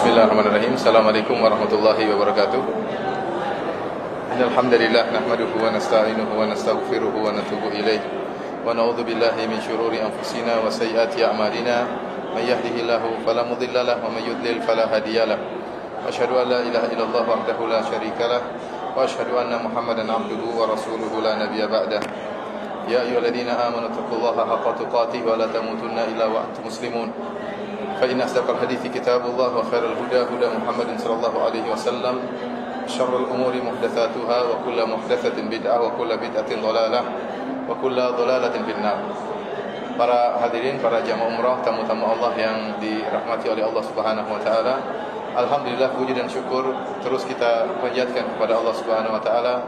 Bismillahirrahmanirrahim. Assalamualaikum warahmatullahi wabarakatuh. Innalhamdalillah nahmaduhu wa nasta'inuhu wa nastaghfiruhu wa natubu ilaih wa na'udzu billahi min syururi anfusina wa sayyiati a'malina may yahdihillahu fala mudilla lahu wa may yudlil fala hadiyalah. Asyhadu an la ilaha illallah wahdahu la syarikalah wa asyhadu anna Muhammadan 'abduhu wa rasuluhu la nabiyya ba'dah. Ya ayyuhalladzina amanu taqullaha haqqa tuqatih wa la tamutunna illa wa antum muslimun. فإن أصدق الحديث كتاب الله وخير الهدى هدى محمد صلى الله عليه وسلم شر الأمور محدثاتها وكل محدثة بدعة وكل بدعة ضلالة وكل ضلالة في النار. Para hadirin, para jamaah umrah, tamu-tamu Allah yang dirahmati oleh Allah Subhanahu wa taala. Alhamdulillah, puji dan syukur terus kita panjatkan kepada Allah Subhanahu wa taala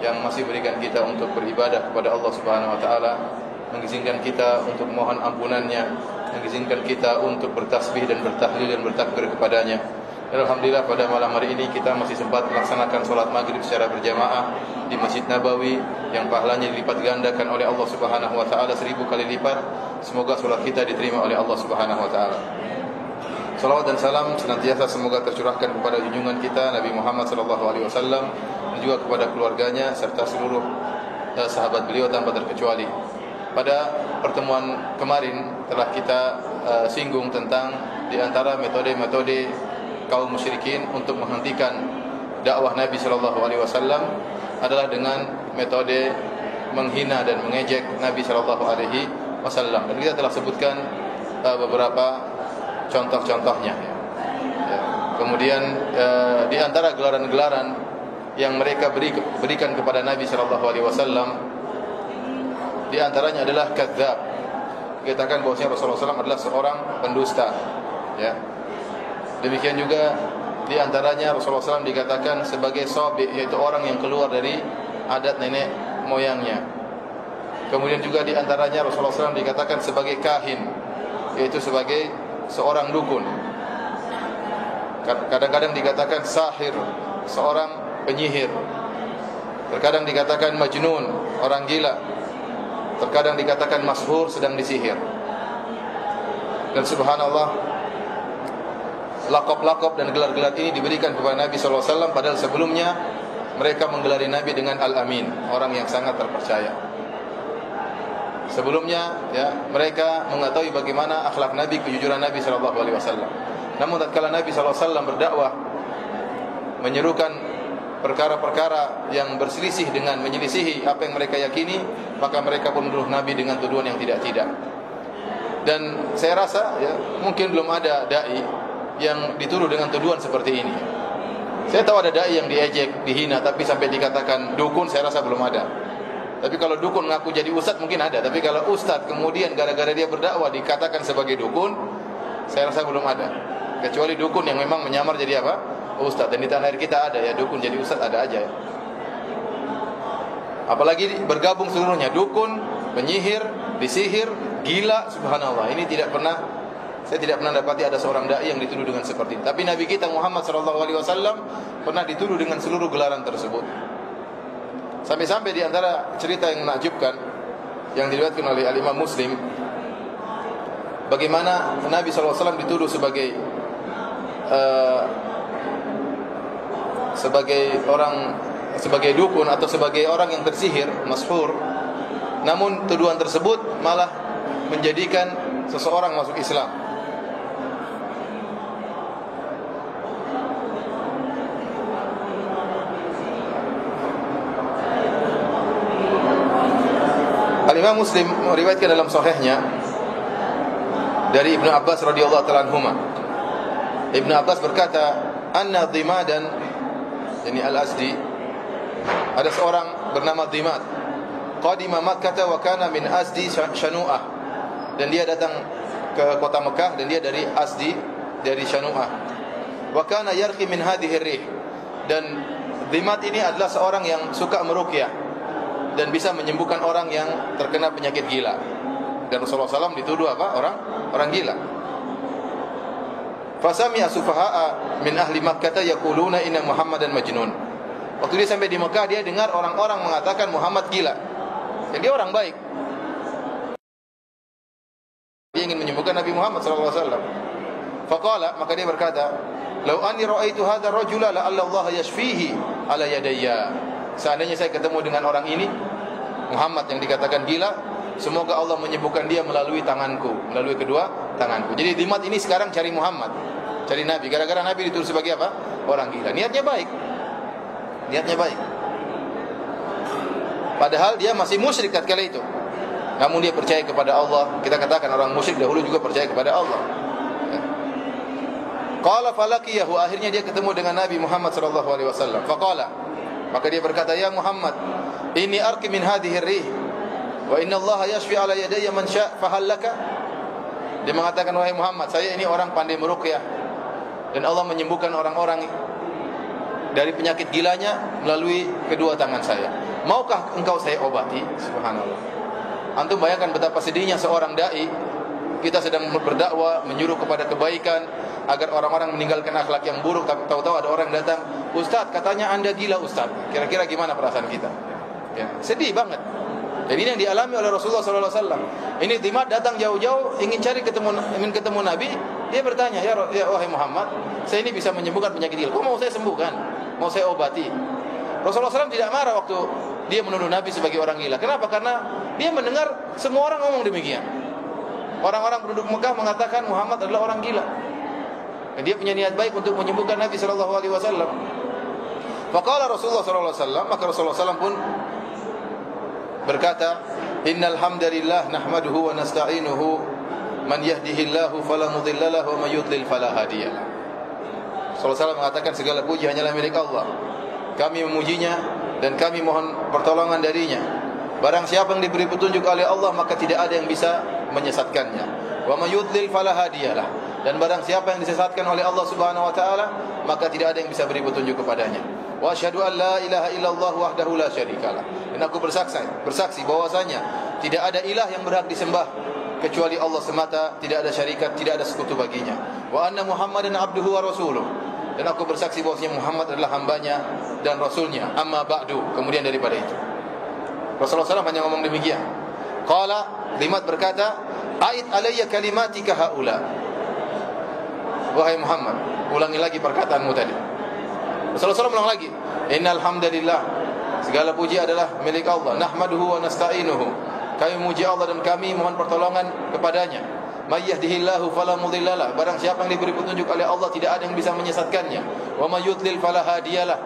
yang masih berikan kita untuk beribadah kepada Allah Subhanahu wa taala, mengizinkan kita untuk mohon ampunannya, mengizinkan kita untuk bertasbih dan bertahlil dan bertakbir kepadanya. Dan alhamdulillah pada malam hari ini kita masih sempat melaksanakan sholat maghrib secara berjamaah di Masjid Nabawi yang pahalanya dilipat gandakan oleh Allah Subhanahu wa taala 1000 kali lipat. Semoga sholat kita diterima oleh Allah Subhanahu wa taala. Salawat dan salam senantiasa semoga tercurahkan kepada junjungan kita Nabi Muhammad sallallahu alaihi wasallam dan juga kepada keluarganya serta seluruh sahabat beliau tanpa terkecuali. Pada pertemuan kemarin telah kita singgung tentang di antara metode-metode kaum musyrikin untuk menghentikan dakwah Nabi sallallahu alaihi wasallam adalah dengan metode menghina dan mengejek Nabi sallallahu alaihi wasallam. Dan kita telah sebutkan beberapa contoh-contohnya. Kemudian di antara gelaran-gelaran yang mereka berikan kepada Nabi sallallahu alaihi wasallam di antaranya adalah kadzdzab. Dikatakan bahwasanya Rasulullah SAW adalah seorang pendusta. Ya. Demikian juga di antaranya Rasulullah SAW dikatakan sebagai sabi, yaitu orang yang keluar dari adat nenek moyangnya. Kemudian juga di antaranya Rasulullah SAW dikatakan sebagai kahin, yaitu sebagai seorang dukun. Kadang-kadang dikatakan sahir, seorang penyihir. Terkadang dikatakan majnun, orang gila. Terkadang dikatakan mashhur, sedang disihir. Dan subhanallah, lakop-lakop dan gelar-gelar ini diberikan kepada Nabi SAW, padahal sebelumnya mereka menggelari Nabi dengan Al-Amin, orang yang sangat terpercaya. Sebelumnya mereka mengetahui bagaimana akhlak Nabi, kejujuran Nabi SAW. Namun tatkala Nabi SAW berdakwah, menyerukan perkara-perkara yang berselisih dengan menyelisihi apa yang mereka yakini, maka mereka pun menuduh Nabi dengan tuduhan yang tidak-tidak. Dan saya rasa mungkin belum ada dai yang dituduh dengan tuduhan seperti ini. Saya tahu ada dai yang diejek, dihina, tapi sampai dikatakan dukun, saya rasa belum ada. Tapi kalau dukun ngaku jadi ustadz mungkin ada. Tapi kalau ustadz kemudian gara-gara dia berdakwah dikatakan sebagai dukun, saya rasa belum ada. Kecuali dukun yang memang menyamar jadi apa? Ustaz. Dan di tanah air kita ada dukun jadi ustaz, ada aja Apalagi bergabung seluruhnya, dukun, penyihir, disihir, gila, subhanallah. Ini saya tidak pernah dapati ada seorang dai yang dituduh dengan seperti ini. Tapi Nabi kita Muhammad sallallahu alaihi wasallam pernah dituduh dengan seluruh gelaran tersebut. Sampai-sampai di antara cerita yang menakjubkan yang diriwayatkan oleh Al-Imam Muslim, bagaimana Nabi sallallahu alaihi wasallam dituduh sebagai dukun atau sebagai orang yang tersihir, mashhur. Namun tuduhan tersebut malah menjadikan seseorang masuk Islam. Al-Imam Muslim meriwayatkan dalam sahihnya dari Ibnu Abbas radhiyallahu ta'ala anhuma. Ibnu Abbas berkata, anna Dhimadan, yani Al-Asdi, ada seorang bernama Dhimad, qadima Makkah wa kana min Asdi Shanu'ah, dan dia datang ke kota Mekah dan dia dari Asdi, dari Shanu'ah. Wa kana yarqi min hadhihi ar-rih, dan Dhimad ini adalah seorang yang suka meruqyah dan bisa menyembuhkan orang yang terkena penyakit gila. Dan Rasulullah SAW dituduh apa? Orang gila. Fasami'a sufaha'a min ahli Makkah yaquluna inna Muhammadan majnun. Waktu dia sampai di Mekah, dia dengar orang-orang mengatakan Muhammad gila. Dan dia orang baik. Dia ingin menyembuhkan Nabi Muhammad sallallahu alaihi wasallam. Faqala, maka dia berkata, "Lau anni ra'aitu hadzal rajula la Allah yashfihi ala yadayya." Seandainya saya ketemu dengan orang ini, Muhammad yang dikatakan gila, semoga Allah menyembuhkan dia melalui tanganku, melalui kedua tanganku. Jadi Dimat ini sekarang cari Muhammad, cari Nabi. Gara-gara Nabi ditulis sebagai apa? Orang gila. Niatnya baik. Niatnya baik. Padahal dia masih musyrik tatkala itu. Namun dia percaya kepada Allah. Kita katakan orang musyrik dahulu juga percaya kepada Allah. Qala falaqiyahu, akhirnya dia ketemu dengan Nabi Muhammad sallallahu alaihi wasallam. Faqala, maka dia berkata, "Ya Muhammad, inni arqi min hadhihi ar-rih wa inna Allah yashfi ala yadayya man syaa' fa hal laka?" Dia mengatakan, "Wahai Muhammad, saya ini orang pandai meruqyah dan Allah menyembuhkan orang-orang dari penyakit gilanya melalui kedua tangan saya. Maukah engkau saya obati?" Subhanallah. Antum bayangkan betapa sedihnya seorang dai. Kita sedang berdakwah, menyuruh kepada kebaikan agar orang-orang meninggalkan akhlak yang buruk, tapi tahu-tahu ada orang datang, "Ustaz, katanya Anda gila, Ustaz." Kira-kira gimana perasaan kita? Ya, sedih banget. Jadi ini yang dialami oleh Rasulullah sallallahu alaihi wasallam. Ini Dimat datang jauh-jauh ingin ketemu Nabi. Dia bertanya, "Ya wahai Muhammad, saya ini bisa menyembuhkan penyakit gila. Kok mau saya sembuhkan? Mau saya obati?" Rasulullah SAW tidak marah waktu dia menuduh Nabi sebagai orang gila. Kenapa? Karena dia mendengar semua orang ngomong demikian. Orang-orang penduduk Mekah mengatakan Muhammad adalah orang gila. Dan dia punya niat baik untuk menyembuhkan Nabi sallallahu alaihi wasallam. Faqala Rasulullah sallallahu alaihi wasallam, maka Rasulullah SAW pun berkata, "Innal hamdalillah nahmaduhu wa nasta'inuhu, man yahdihillahu fala mudilla lahu wa may yudlil fala hadiya lahu." Rasulullah SAW mengatakan segala puji hanyalah milik Allah. Kami memujinya dan kami mohon pertolongan darinya. Barang siapa yang diberi petunjuk oleh Allah, maka tidak ada yang bisa menyesatkannya. Wa may yudlil fala hadiyalah. Dan barang siapa yang disesatkan oleh Allah Subhanahu wa taala, maka tidak ada yang bisa beri petunjuk kepadanya. Wa asyhadu an la ilaha illallah wahdahu la syarikalah. Dan aku bersaksi bahwasanya tidak ada ilah yang berhak disembah kecuali Allah semata, tidak ada syarikat, tidak ada sekutu baginya. Wa anna Muhammadan abduhu wa rasuluh. Dan aku bersaksi bahwasanya Muhammad adalah hambanya dan rasulnya. Amma ba'du, kemudian daripada itu, Rasulullah SAW hanya ngomong demikian. Qala, Dimat berkata, "A'id alayya kalimatika haula." Wahai Muhammad, ulangi lagi perkataanmu tadi. Rasulullah SAW ulang lagi, "Innal hamdalillah, segala puji adalah milik Allah. Nahmaduhu wa nasta'inuhu, kami memuji Allah dan kami mohon pertolongan kepadanya. May yahdihillahu fala mudhillalah, barang siapa yang diberi petunjuk oleh Allah tidak ada yang bisa menyesatkannya. Wa may yudlil fala hadiyalah,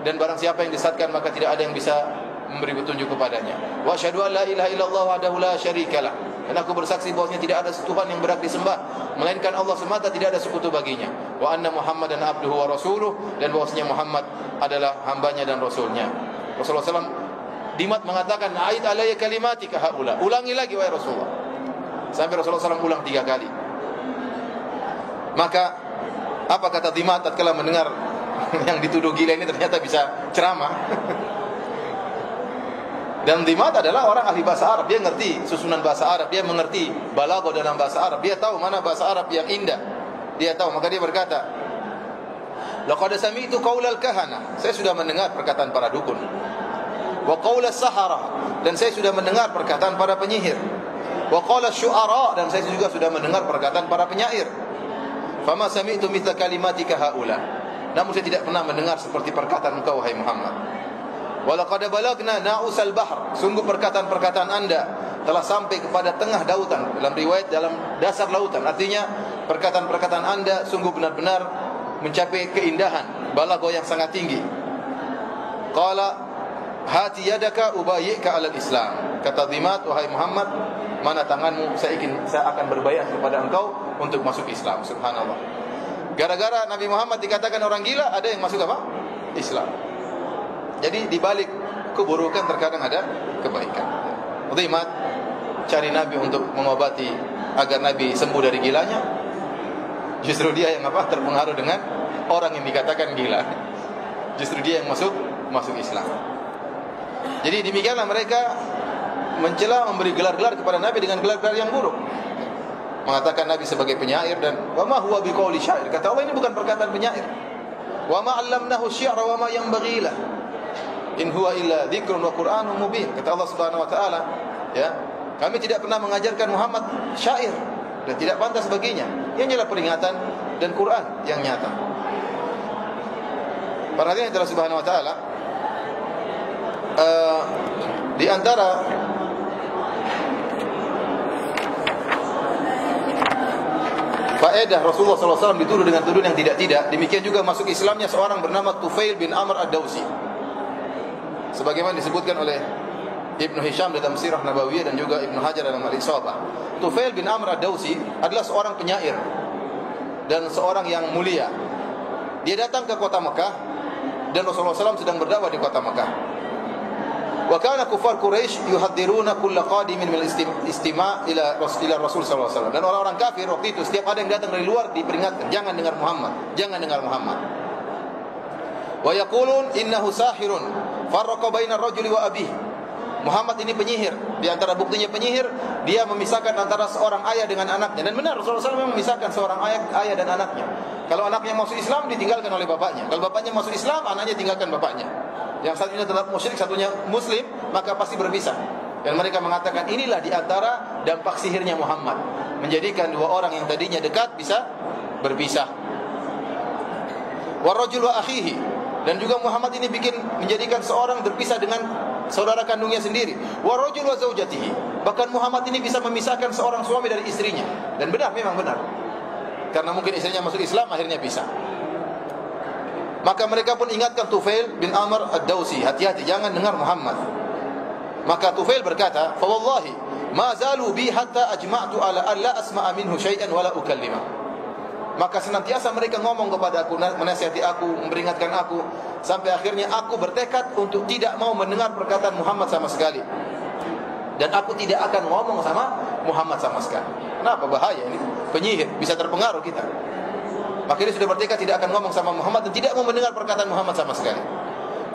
dan barang siapa yang disesatkan maka tidak ada yang bisa memberi petunjuk kepadanya. Wa asyhadu an la ilaha illallah wahdahu la syarikalah, dan aku bersaksi bahwasanya tidak ada Tuhan yang berhak disembah melainkan Allah semata, tidak ada sekutu baginya. Wa anna Muhammadan abduhu wa rasuluh, dan bahwasanya Muhammad adalah hambanya dan rasulnya." Rasulullah SAW, Dimat mengatakan, "A'id alayya kalimatika haula." Ulangi lagi wahai Rasulullah. Sampai Rasulullah SAW ulang 3 kali. Maka apa kata Dimat tatkala mendengar yang dituduh gila ini ternyata bisa ceramah? Dan Dimat adalah orang ahli bahasa Arab. Dia ngerti susunan bahasa Arab, dia mengerti balaghah dalam bahasa Arab, dia tahu mana bahasa Arab yang indah. Dia tahu, maka dia berkata, "Laqad sami'tu qaulal kahana." Saya sudah mendengar perkataan para dukun. "Wa qaulas sahara." Dan saya sudah mendengar perkataan para penyihir. "Wa qala syu'ara." Dan saya juga sudah mendengar perkataan para penyair. "Fama sami'tu mithla kalimatika haula." Namun saya tidak pernah mendengar seperti perkataan engkau wahai Muhammad. "Wa laqad balagna na'usal bahr." Sungguh perkataan-perkataan Anda telah sampai kepada tengah lautan. Dalam riwayat dalam dasar lautan. Artinya perkataan-perkataan Anda sungguh benar-benar mencapai keindahan, balaghah yang sangat tinggi. Qala hati yadaka ubayyika alal Islam. Kata Dimat, "Wahai Muhammad, mana tanganmu, saya akan berbayat kepada engkau untuk masuk Islam." Subhanallah. Gara-gara Nabi Muhammad dikatakan orang gila, ada yang masuk apa? Islam. Jadi di balik keburukan terkadang ada kebaikan. Dimat cari Nabi untuk mengobati agar Nabi sembuh dari gilanya. Justru dia yang apa? Terpengaruh dengan orang yang dikatakan gila. Justru dia yang masuk Islam. Jadi demikianlah mereka mencela, memberi gelar-gelar kepada Nabi dengan gelar-gelar yang buruk. Mengatakan Nabi sebagai penyair, dan wa ma huwa biqauli syair. Kata Allah, ini bukan perkataan penyair. Wa ma 'allamnahu syi'ra wa ma yanbaghi lah. In huwa illa dzikrun wa Qur'anun mubin. Kata Allah Subhanahu wa taala, ya, kami tidak pernah mengajarkan Muhammad syair dan tidak pantas baginya. Ini adalah peringatan dan Quran yang nyata. Perhatian Allah Subhanahu wa taala, di antara faedah Rasulullah SAW dituduh dengan tuduhan yang tidak-tidak. Demikian juga masuk Islamnya seorang bernama Tufail bin Amr ad-Dawsi, sebagaimana disebutkan oleh Ibnu Hisham dalam Sirah Nabawiyah dan juga Ibnu Hajar dalam Al-Isabah. Tufail bin Amr ad-Dawsi adalah seorang penyair dan seorang yang mulia. Dia datang ke kota Mekah dan Rasulullah SAW sedang berdakwah di kota Mekah. Wa kana kufar Quraisy yuhaddiruna kull qadimin min istima' ila Rasul sallallahu alaihi wasallam. Dan orang-orang kafir waktu itu setiap ada yang datang dari luar diperingatkan, jangan dengar Muhammad, jangan dengar Muhammad. Wa yaqulun innahu sahirun farraqa bainar rajuli wa abihi. Muhammad ini penyihir. Di antara buktinya penyihir, dia memisahkan antara seorang ayah dengan anaknya. Dan benar, Rasulullah SAW memisahkan seorang ayah dan anaknya. Kalau anaknya masuk Islam, ditinggalkan oleh bapaknya. Kalau bapaknya masuk Islam, anaknya tinggalkan bapaknya. Yang satunya tetap musyrik, satunya muslim, maka pasti berpisah. Dan mereka mengatakan inilah di antara dampak sihirnya Muhammad, menjadikan dua orang yang tadinya dekat bisa berpisah. Warajul wa akhihi, dan juga Muhammad ini menjadikan seorang berpisah dengan saudara kandungnya sendiri. Warajul wa zaujatihi, bahkan Muhammad ini bisa memisahkan seorang suami dari istrinya. Dan benar, memang benar, karena mungkin istrinya masuk Islam akhirnya pisah. Maka mereka pun ingatkan Tufail bin Amr ad-Dawsi, hati-hati jangan dengar Muhammad. Maka Tufail berkata, "Fa wallahi ma zalu bi hatta ajma'tu ala an la asma'a minhu syai'an wa la ukallima." Maka senantiasa mereka ngomong kepada aku, menasihati aku, memperingatkan aku, sampai akhirnya aku bertekad untuk tidak mau mendengar perkataan Muhammad sama sekali. Dan aku tidak akan ngomong sama Muhammad sama sekali. Kenapa? Bahaya ini. Penyihir, bisa terpengaruh kita. Maka dia sudah bertekad tidak akan ngomong sama Muhammad dan tidak mau mendengar perkataan Muhammad sama sekali.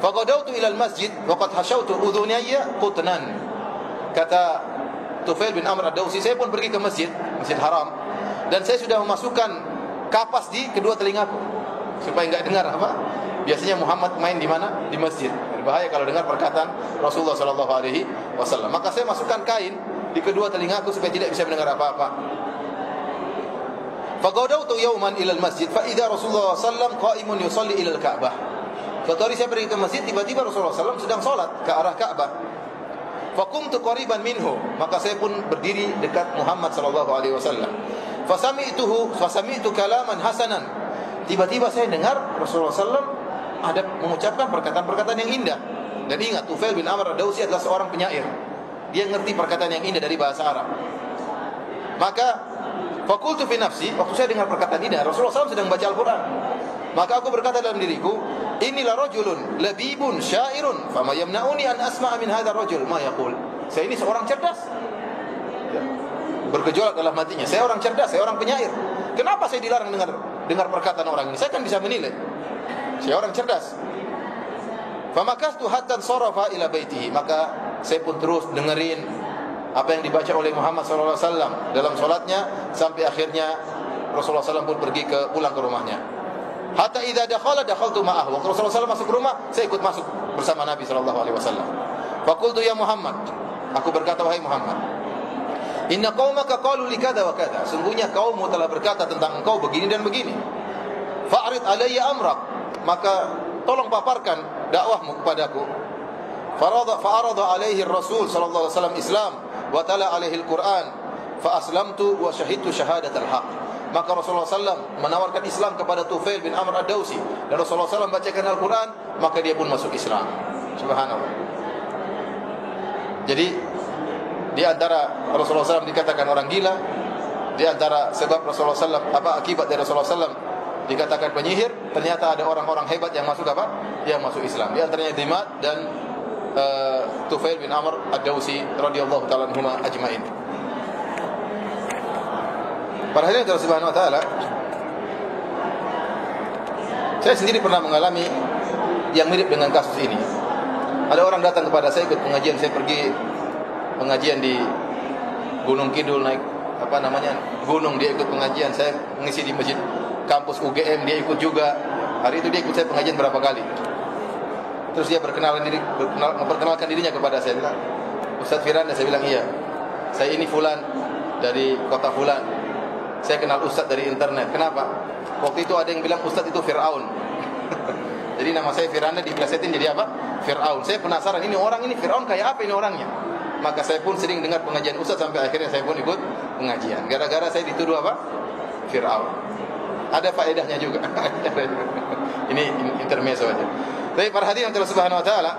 Faqadautu ilal masjid wa qad hashautu udhunayya qutnan. Kata Tufail bin Amr ad-Dawsi, saya pun pergi ke Masjid Haram, dan saya sudah memasukkan kapas di kedua telingaku supaya enggak dengar apa. Biasanya Muhammad main di mana? Di masjid. Berbahaya kalau dengar perkataan Rasulullah sallallahu alaihi wasallam. Maka saya masukkan kain di kedua telingaku supaya tidak bisa mendengar apa-apa. Faqadautu yawman ila al-masjid fa idza Rasulullah sallallahu qa'imun yusalli ila al-Ka'bah. Suatu hari saya pergi ke masjid, tiba-tiba Rasulullah sallallahu sedang salat ke arah Ka'bah. Faqumtu qariban minhu, maka saya pun berdiri dekat Muhammad sallallahu alaihi wasallam. Fasami'tu kalaman hasanan. Tiba-tiba saya dengar Rasulullah sallallahu ada mengucapkan perkataan-perkataan yang indah. Dan ingat, Tufail bin Amr ad-Dawsi adalah seorang penyair. Dia ngerti perkataan yang indah dari bahasa Arab. Maka faqultu fi nafsi, waktu saya dengar perkataan ini, Rasulullah SAW sedang baca Al-Quran. Maka aku berkata dalam diriku, inilah rajulun labibun syairun, fama yamna'uni an asma'a min hadzal rajul ma yaqul. Saya ini seorang cerdas. Ya. Bergejolak dalam hatinya. Saya orang cerdas, saya orang penyair. Kenapa saya dilarang dengar perkataan orang ini? Saya kan bisa menilai. Saya orang cerdas. Famakastu hatta sarafa ila baitihi. Maka saya pun terus dengerin apa yang dibaca oleh Muhammad SAW dalam solatnya, sampai akhirnya Rasulullah SAW pun pergi pulang ke rumahnya. Hatta idza dakhaltu ma'ah. Waktu Rasulullah SAW masuk ke rumah, saya ikut masuk bersama Nabi SAW. Faqultu ya Muhammad, aku berkata wahai Muhammad, inna qaumaka qalu li kadza wa kadza. Sungguhnya kaummu telah berkata tentang engkau begini dan begini. Fa'rid alayya amrak, maka tolong paparkan dakwahmu kepadaku. Fa'arada alaihi Rasul sallallahu alaihi wasallam Islam wa tala alaihi al-Quran fa aslamtu wa syahidtu syahadatal haq. Maka Rasulullah SAW menawarkan Islam kepada Tufail bin Amr ad-Dawsi, dan Rasulullah SAW bacakan Al-Quran, maka dia pun masuk Islam. Subhanallah. Jadi di antara Rasulullah SAW dikatakan orang gila, di antara sebab Rasulullah SAW, akibat dari Rasulullah SAW dikatakan penyihir, ternyata ada orang-orang hebat yang masuk yang masuk Islam. Di antaranya Dimad dan Tufail bin Amr ad-Dawsi radhiyallahu ta'ala anhuma ajma'in. Para hadirin Allah Subhanahu wa taala, saya sendiri pernah mengalami yang mirip dengan kasus ini. Ada orang datang kepada saya ikut pengajian, saya pergi pengajian di Gunung Kidul, naik gunung, dia ikut pengajian, saya mengisi di masjid kampus UGM, dia ikut juga. Hari itu dia ikut saya pengajian berapa kali. Terus dia memperkenalkan dirinya kepada saya, bilang, Ustaz Firanda. Saya bilang, iya, saya ini fulan dari kota fulan. Saya kenal Ustaz dari internet. Kenapa? Waktu itu ada yang bilang Ustaz itu Fir'aun. Jadi nama saya Firanda diplesetin jadi apa? Fir'aun. Saya penasaran ini orang ini Fir'aun kayak apa ini orangnya. Maka saya pun sering dengar pengajian Ustaz sampai akhirnya saya pun ikut pengajian. Gara-gara saya dituduh apa? Fir'aun. Ada faedahnya juga. Ini intermezzo aja. Tapi para hadirin Allah Subhanahu wa taala,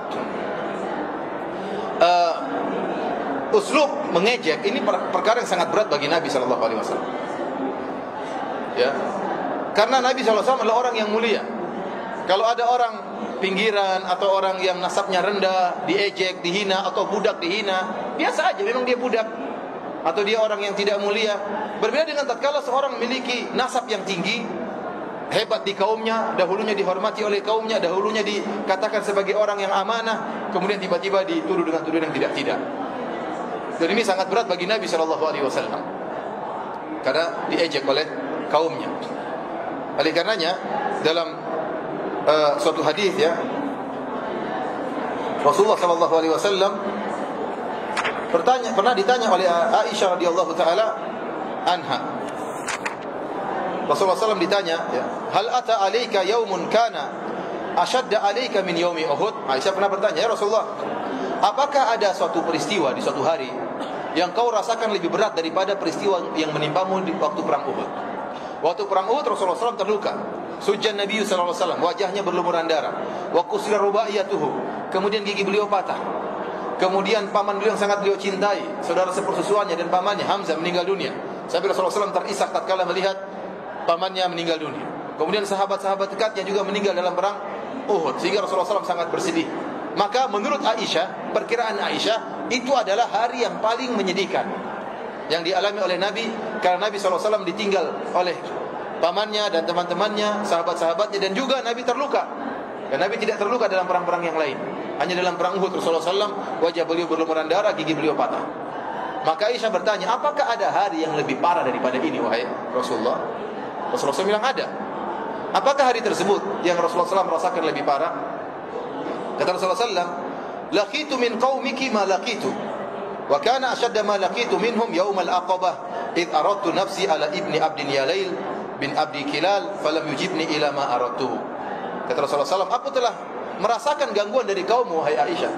uslub mengejek ini perkara yang sangat berat bagi Nabi sallallahu alaihi wasallam. Ya. Karena Nabi sallallahu alaihi wasallam adalah orang yang mulia. Kalau ada orang pinggiran atau orang yang nasabnya rendah, diejek, dihina atau budak dihina, biasa aja, memang dia budak atau dia orang yang tidak mulia. Berbeda dengan tatkala seorang memiliki nasab yang tinggi, hebat di kaumnya, dahulunya dihormati oleh kaumnya, dahulunya dikatakan sebagai orang yang amanah, kemudian tiba-tiba dituduh dengan tuduhan yang tidak-tidak. Dan ini sangat berat bagi Nabi sallallahu alaihi wasallam. Karena diejek oleh kaumnya. Oleh karenanya dalam suatu hadis ya, Rasulullah sallallahu alaihi wasallam pernah ditanya oleh Aisyah radhiyallahu taala anha. Rasulullah SAW ditanya, ya, hal ata alaika yaumun kana ashadda alaika min yaumi Uhud? Aisyah pernah bertanya, ya Rasulullah, apakah ada suatu peristiwa di suatu hari yang kau rasakan lebih berat daripada peristiwa yang menimpamu di waktu perang Uhud? Waktu perang Uhud Rasulullah SAW terluka. Sujjan Nabi sallallahu alaihi wasallam, wajahnya berlumuran darah. Wa kusira rubaiyatuhu, kemudian gigi beliau patah. Kemudian paman beliau yang sangat beliau cintai, saudara sepersusuannya dan pamannya Hamzah meninggal dunia. Sampai Rasulullah SAW terisak tatkala melihat pamannya meninggal dunia. Kemudian sahabat-sahabat dekatnya juga meninggal dalam perang Uhud, sehingga Rasulullah SAW sangat bersedih. Maka menurut Aisyah, perkiraan Aisyah, itu adalah hari yang paling menyedihkan yang dialami oleh Nabi, karena Nabi SAW ditinggal oleh pamannya dan teman-temannya, sahabat-sahabatnya, dan juga Nabi terluka. Dan Nabi tidak terluka dalam perang-perang yang lain. Hanya dalam perang Uhud Rasulullah SAW wajah beliau berlumuran darah, gigi beliau patah. Maka Aisyah bertanya, apakah ada hari yang lebih parah daripada ini wahai Rasulullah? Rasulullah SAW bilang ada. Apakah hari tersebut yang Rasulullah SAW merasakan lebih parah? Kata Rasulullah SAW, laqitu min qaumiki ma laqitu, wa kana ashadda ma laqitu minhum yaumal aqabah id aradtu nafsi ala ibni abdin yalail bin Abdi Kilal falam yujibni ila ma aradtuhu. Kata Rasulullah SAW, aku telah merasakan gangguan dari kaummu wahai Aisyah.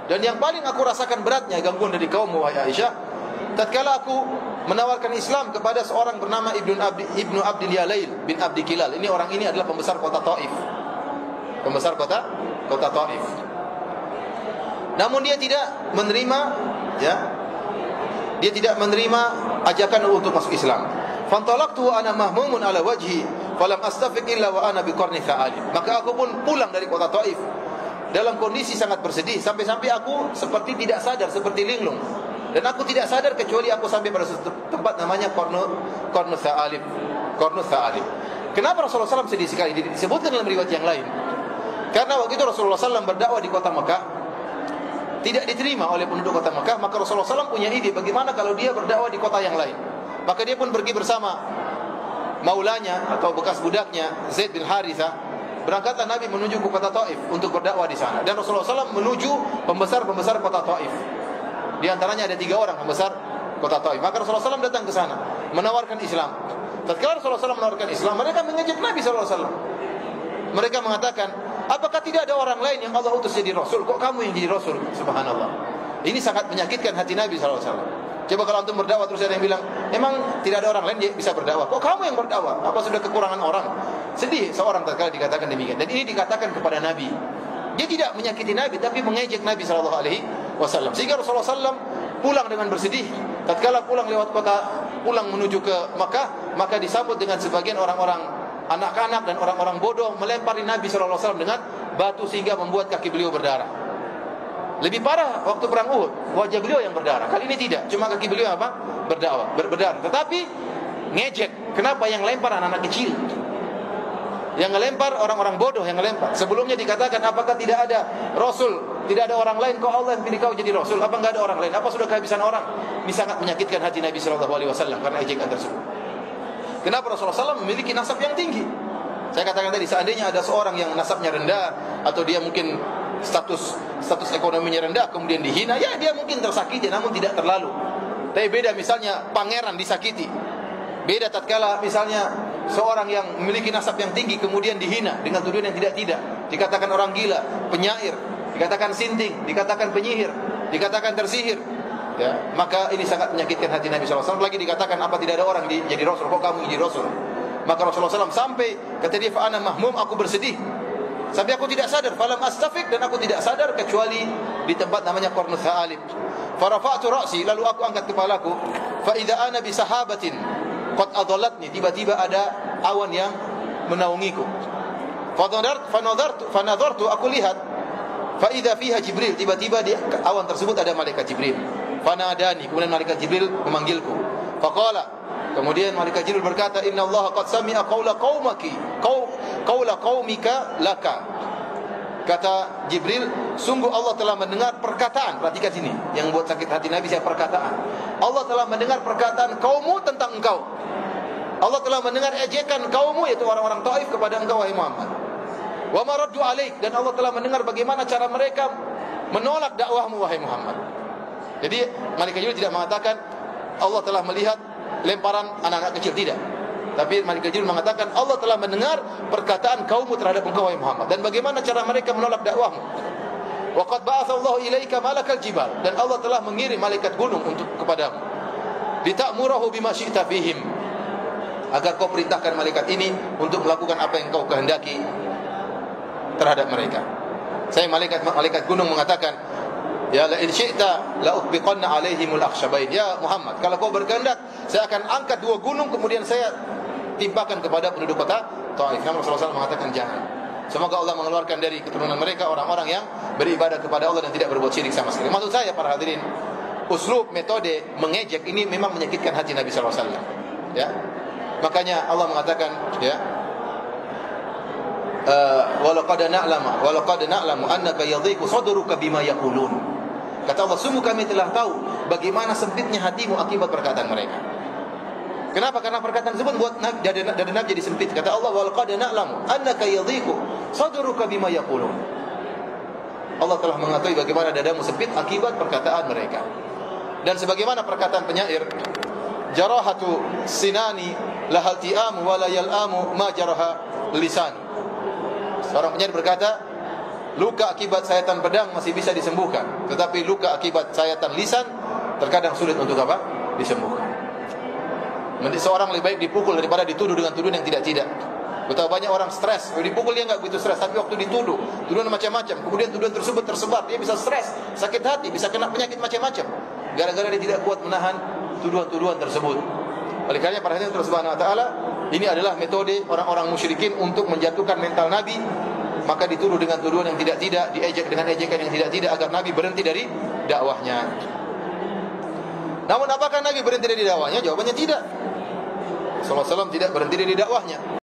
Dan yang paling aku rasakan beratnya gangguan dari kaummu wahai Aisyah, tatkala aku menawarkan Islam kepada seorang bernama Ibnu Abdil Yalail bin Abdi Kilal. Ini orang ini adalah pembesar kota Taif. Pembesar kota Taif. Namun dia tidak menerima, ya. Dia tidak menerima ajakan untuk masuk Islam. Fantalaqtu wa ana mahmumun ala wajhi falam astafiq illa wa ana biqarni tha'alib. Maka aku pun pulang dari kota Taif dalam kondisi sangat bersedih, sampai-sampai aku seperti tidak sadar, seperti linglung. Dan aku tidak sadar kecuali aku sampai pada satu tempat namanya Qarnu Tha'alib. Qarnu Tha'alib. Kenapa Rasulullah SAW sedih sekali? Disebutkan dalam riwayat yang lain. Karena waktu itu Rasulullah SAW berdakwah di kota Mekah, tidak diterima oleh penduduk kota Mekah. Maka Rasulullah SAW punya ide bagaimana kalau dia berdakwah di kota yang lain. Maka dia pun pergi bersama maulanya atau bekas budaknya Zaid bin Harithah. Berangkatlah Nabi menuju ke kota Taif untuk berdakwah di sana. Dan Rasulullah SAW menuju pembesar-pembesar kota Taif. Di antaranya ada 3 orang pembesar kota Taif. Maka Rasulullah SAW datang ke sana menawarkan Islam. Tatkala Rasulullah SAW menawarkan Islam, mereka mengejek Nabi SAW. Mereka mengatakan, apakah tidak ada orang lain yang Allah utus jadi Rasul? Kok kamu yang jadi Rasul? Subhanallah. Ini sangat menyakitkan hati Nabi SAW. Coba kalau antum berdakwah terus ada yang bilang, emang tidak ada orang lain yang bisa berdakwah? Kok kamu yang berdakwah? Apa sudah kekurangan orang? Sedih seorang tatkala dikatakan demikian. Dan ini dikatakan kepada Nabi. Dia tidak menyakiti Nabi, tapi mengejek Nabi SAW. Sehingga Rasulullah SAW pulang dengan bersedih. Tatkala pulang lewat kota, pulang menuju ke Makkah, maka disambut dengan sebagian orang-orang anak-anak dan orang-orang bodoh melempari Nabi SAW dengan batu sehingga membuat kaki beliau berdarah. Lebih parah waktu perang Uhud, wajah beliau yang berdarah. Kali ini tidak, cuma kaki beliau apa? Berdarah. Tetapi ngejek. Kenapa yang lempar anak-anak kecil? Yang ngelempar orang-orang bodoh yang ngelempar. Sebelumnya dikatakan, apakah tidak ada Rasul, tidak ada orang lain? Kok Allah yang pilih kau jadi Rasul? Apa enggak ada orang lain? Apa sudah kehabisan orang? Ini sangat menyakitkan hati Nabi SAW karena ejekan tersebut. Kenapa Rasulullah SAW memiliki nasab yang tinggi? Saya katakan tadi, seandainya ada seorang yang nasabnya rendah atau dia mungkin status ekonominya rendah kemudian dihina, ya dia mungkin tersakiti, namun tidak terlalu. Tapi beda misalnya pangeran disakiti. Beda tatkala misalnya seorang yang memiliki nasab yang tinggi kemudian dihina dengan tuduhan yang tidak-tidak, dikatakan orang gila, penyair, dikatakan sinting, dikatakan penyihir, dikatakan tersihir, ya, maka ini sangat menyakitkan hati Nabi SAW. Lagi dikatakan, apa tidak ada orang jadi Rasul, kok kamu jadi Rasul? Maka Rasulullah SAW sampai kata dia, fa ana mahmum, aku bersedih, sampai aku tidak sadar, falam astafik, dan aku tidak sadar kecuali di tempat namanya Qarnul Tha'alib. Farafa'tu ra'si, lalu aku angkat kepalaku, fa idza ana bi sahabatin qad adallatni, tiba-tiba ada awan yang menaungiku. Fanadhartu, aku lihat, fa idza fiha Jibril, tiba-tiba di awan tersebut ada malaikat Jibril. Fanadani, kemudian malaikat Jibril memanggilku. Faqala, kemudian malaikat Jibril berkata, inna Allah qad sami'a qawla qaumika laka. Kata Jibril, sungguh Allah telah mendengar perkataan, perhatikan sini, yang buat sakit hati Nabi saya perkataan. Allah telah mendengar perkataan kaummu tentang engkau. Allah telah mendengar ejekan kaummu, yaitu orang-orang Taif, kepada engkau wahai Muhammad. Wa maraddu alaik, dan Allah telah mendengar bagaimana cara mereka menolak dakwahmu wahai Muhammad. Jadi malaikat Jibril tidak mengatakan Allah telah melihat lemparan anak-anak kecil, tidak. Tapi malaikat Jibril mengatakan Allah telah mendengar perkataan kaummu terhadap engkau wahai Muhammad, dan bagaimana cara mereka menolak dakwahmu. Wa qad ba'atsallahu ilaika malakal jibal, dan Allah telah mengirim malaikat gunung untuk kepadamu. Lita'murahu bima syi'ta fihim, agar kau perintahkan malaikat ini untuk melakukan apa yang kau kehendaki terhadap mereka. Saya malaikat gunung mengatakan, ya la in syi'ta la uqbiqanna alaihimul akhshabain. Ya Muhammad, kalau kau berkehendak, saya akan angkat 2 gunung kemudian saya timpakan kepada penduduk kota Taif. Namun Rasulullah SAW mengatakan jangan. Semoga Allah mengeluarkan dari keturunan mereka orang-orang yang beribadah kepada Allah dan tidak berbuat syirik sama sekali. Maksud saya para hadirin, uslub, metode mengejek ini memang menyakitkan hati Nabi SAW. Ya, makanya Allah mengatakan, ya, walaqad na'lamu annaka yadhiqu sadruka bima yaqulun. Kata Allah, sungguh kami telah tahu bagaimana sempitnya hatimu akibat perkataan mereka. Kenapa? Karena perkataan tersebut buat dada Nabi jadi sempit. Kata Allah, walaqad na'lamu annaka yadhiqu sadruka bima yaqulun. Allah telah mengetahui bagaimana dadamu sempit akibat perkataan mereka. Dan sebagaimana perkataan penyair, jarahatu sinani lahal ti'amu wa la yal'amu ma jaraha lisan. Seorang penyair berkata, luka akibat sayatan pedang masih bisa disembuhkan, tetapi luka akibat sayatan lisan terkadang sulit untuk apa? Disembuhkan. Seorang lebih baik dipukul daripada dituduh dengan tuduhan yang tidak-tidak. Betapa banyak orang stres, dipukul dia enggak begitu stres, tapi waktu dituduh, tuduhan macam-macam, kemudian tuduhan tersebut tersebar, dia bisa stres, sakit hati, bisa kena penyakit macam-macam, gara-gara dia tidak kuat menahan tuduhan-tuduhan tersebut. Oleh karenanya para hadirin Subhanahu wa taala, ini adalah metode orang-orang musyrikin untuk menjatuhkan mental Nabi. Maka dituduh dengan tuduhan yang tidak-tidak, diejek dengan ejekan yang tidak-tidak, agar Nabi berhenti dari dakwahnya. Namun apakah Nabi berhenti dari dakwahnya? Jawabannya tidak. Sallallahu alaihi wasallam tidak berhenti dari dakwahnya.